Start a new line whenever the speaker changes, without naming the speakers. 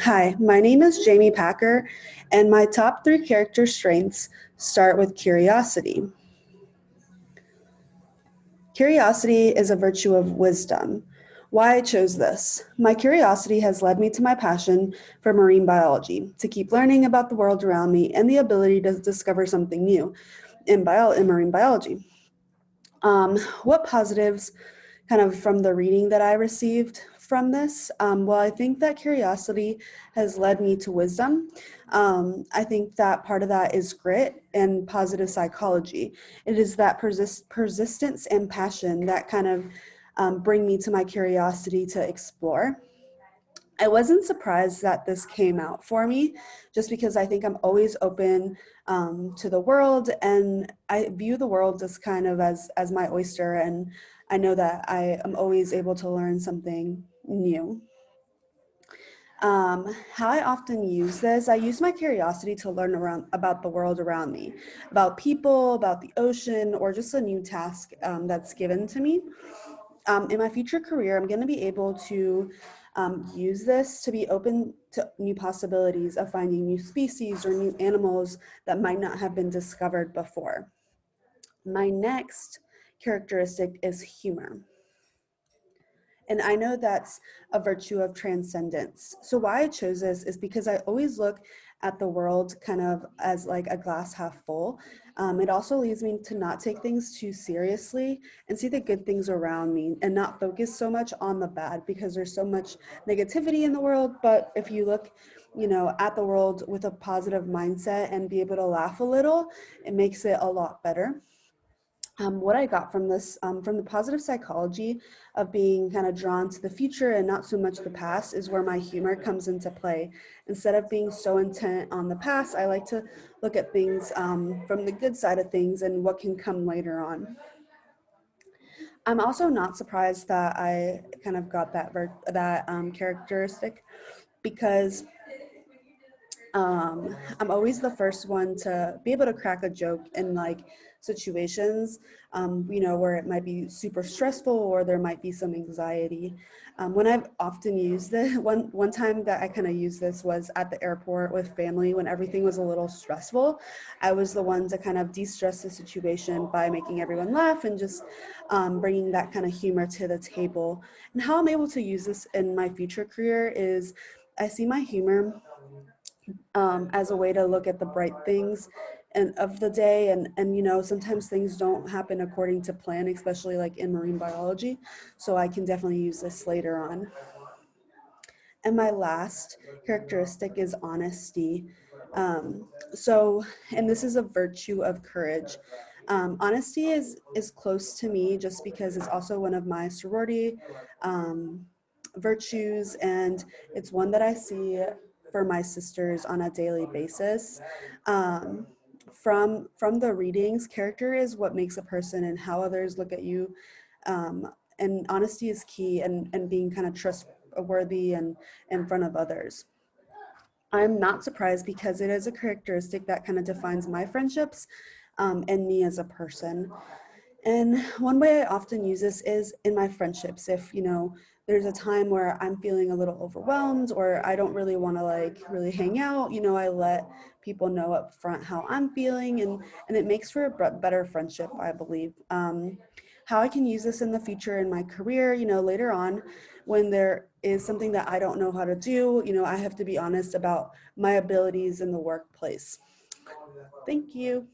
Hi, my name is Jamie Packer, and my top three character strengths start with curiosity. Curiosity is a virtue of wisdom. Why I chose this. My curiosity has led me to my passion for marine biology, to keep learning about the world around me and the ability to discover something new in marine biology. What positives kind of from the reading that I received from this? Well, I think that curiosity has led me to wisdom. I think that part of that is grit and positive psychology. It is that persistence and passion that kind of bring me to my curiosity to explore. I wasn't surprised that this came out for me just because I think I'm always open to the world, and I view the world as kind of as my oyster, and I know that I am always able to learn something new. How I often use this, I use my curiosity to learn around about the world around me, about people, about the ocean, or just a new task that's given to me. In my future career, I'm going to be able to use this to be open to new possibilities of finding new species or new animals that might not have been discovered before. My next characteristic is humor. And I know that's a virtue of transcendence. So why I chose this is because I always look at the world kind of as like a glass half full. It also leads me to not take things too seriously and see the good things around me and not focus so much on the bad because there's so much negativity in the world. But if you look, at the world with a positive mindset and be able to laugh a little, it makes it a lot better. What I got from this, from the positive psychology of being kind of drawn to the future and not so much the past, is where my humor comes into play. Instead of being so intent on the past, I like to look at things from the good side of things and what can come later on. I'm also not surprised that I kind of got that characteristic because I'm always the first one to be able to crack a joke in like situations, where it might be super stressful or there might be some anxiety. When I've often used this, one time that I kind of used this was at the airport with family when everything was a little stressful. I was the one to kind of de-stress the situation by making everyone laugh and just bringing that kind of humor to the table. And how I'm able to use this in my future career is I see my humor as a way to look at the bright things and of the day, and sometimes things don't happen according to plan, especially like in marine biology, so I can definitely use this later on. And my last characteristic is honesty. So and this is a virtue of courage. Honesty is close to me just because it's also one of my sorority um, virtues, and it's one that I see for my sisters on a daily basis. Um, from the readings, character is what makes a person and how others look at you. And honesty is key, and being kind of trustworthy and in front of others. I'm not surprised because it is a characteristic that kind of defines my friendships and me as a person. And one way I often use this is in my friendships. If, there's a time where I'm feeling a little overwhelmed or I don't really want to like really hang out, I let people know up front how I'm feeling, and it makes for a better friendship, I believe. How I can use this in the future in my career, later on when there is something that I don't know how to do, I have to be honest about my abilities in the workplace. Thank you.